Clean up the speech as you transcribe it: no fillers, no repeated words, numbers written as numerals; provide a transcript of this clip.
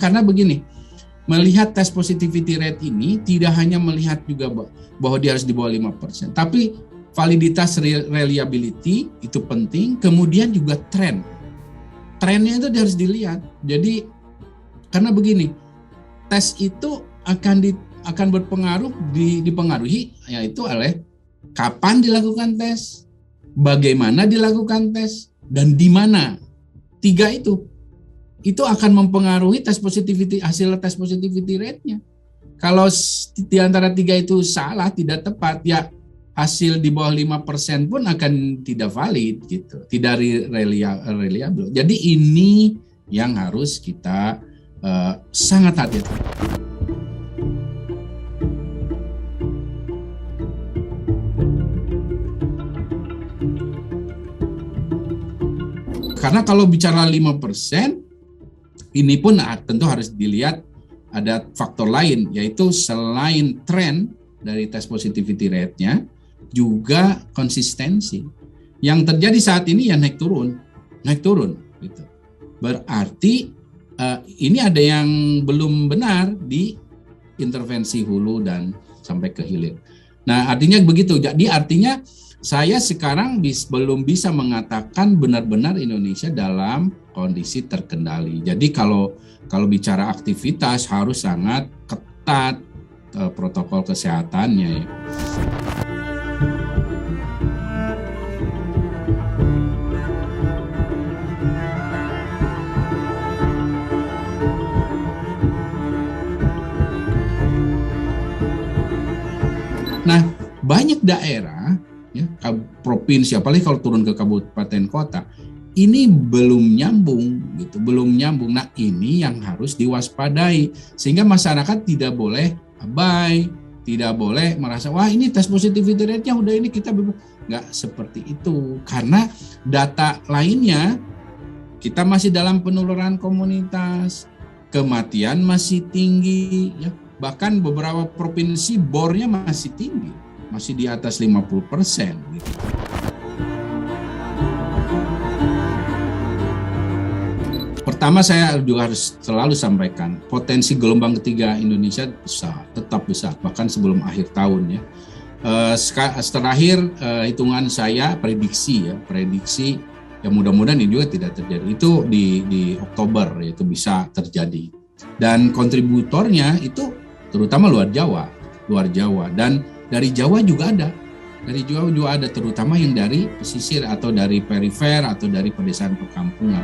karena begini, melihat test positivity rate ini tidak hanya melihat juga bahwa dia harus di bawah 5%, tapi validitas reliability itu penting, kemudian juga trennya itu harus dilihat. Jadi karena begini, tes itu akan berpengaruh dipengaruhi yaitu oleh kapan dilakukan tes, bagaimana dilakukan tes, dan di mana. 3 itu akan mempengaruhi hasil tes positivity rate-nya. Kalau di antara 3 itu salah, tidak tepat, ya hasil di bawah 5% pun akan tidak valid gitu, tidak reliable. Jadi ini yang harus kita sangat hati-hati. Karena kalau bicara 5%, ini pun tentu harus dilihat ada faktor lain, yaitu selain tren dari tes positivity rate-nya, juga konsistensi. Yang terjadi saat ini ya naik turun gitu. Berarti ini ada yang belum benar di intervensi hulu dan sampai ke hilir. Nah, artinya begitu. Jadi artinya saya sekarang belum bisa mengatakan benar-benar Indonesia dalam kondisi terkendali. Jadi kalau bicara aktivitas harus sangat ketat protokol kesehatannya ya. Nah, banyak daerah ya, provinsi, apalagi kalau turun ke kabupaten kota, ini belum nyambung. Nah, ini yang harus diwaspadai sehingga masyarakat tidak boleh abai, tidak boleh merasa wah ini tes positivity rate-nya udah ini kita nggak seperti itu, karena data lainnya kita masih dalam penularan komunitas, kematian masih tinggi ya. Bahkan beberapa provinsi bornya masih tinggi, masih di atas 50%. Gitu. Pertama saya juga harus selalu sampaikan, potensi gelombang ketiga Indonesia tetap besar, bahkan sebelum akhir tahun ya. Terakhir hitungan saya prediksi ya mudah-mudahan ini juga tidak terjadi. Itu di Oktober itu bisa terjadi. Dan kontributornya itu terutama luar Jawa, dan dari Jawa juga ada. Dari Jawa juga ada, terutama yang dari pesisir atau dari perifer atau dari pedesaan perkampungan.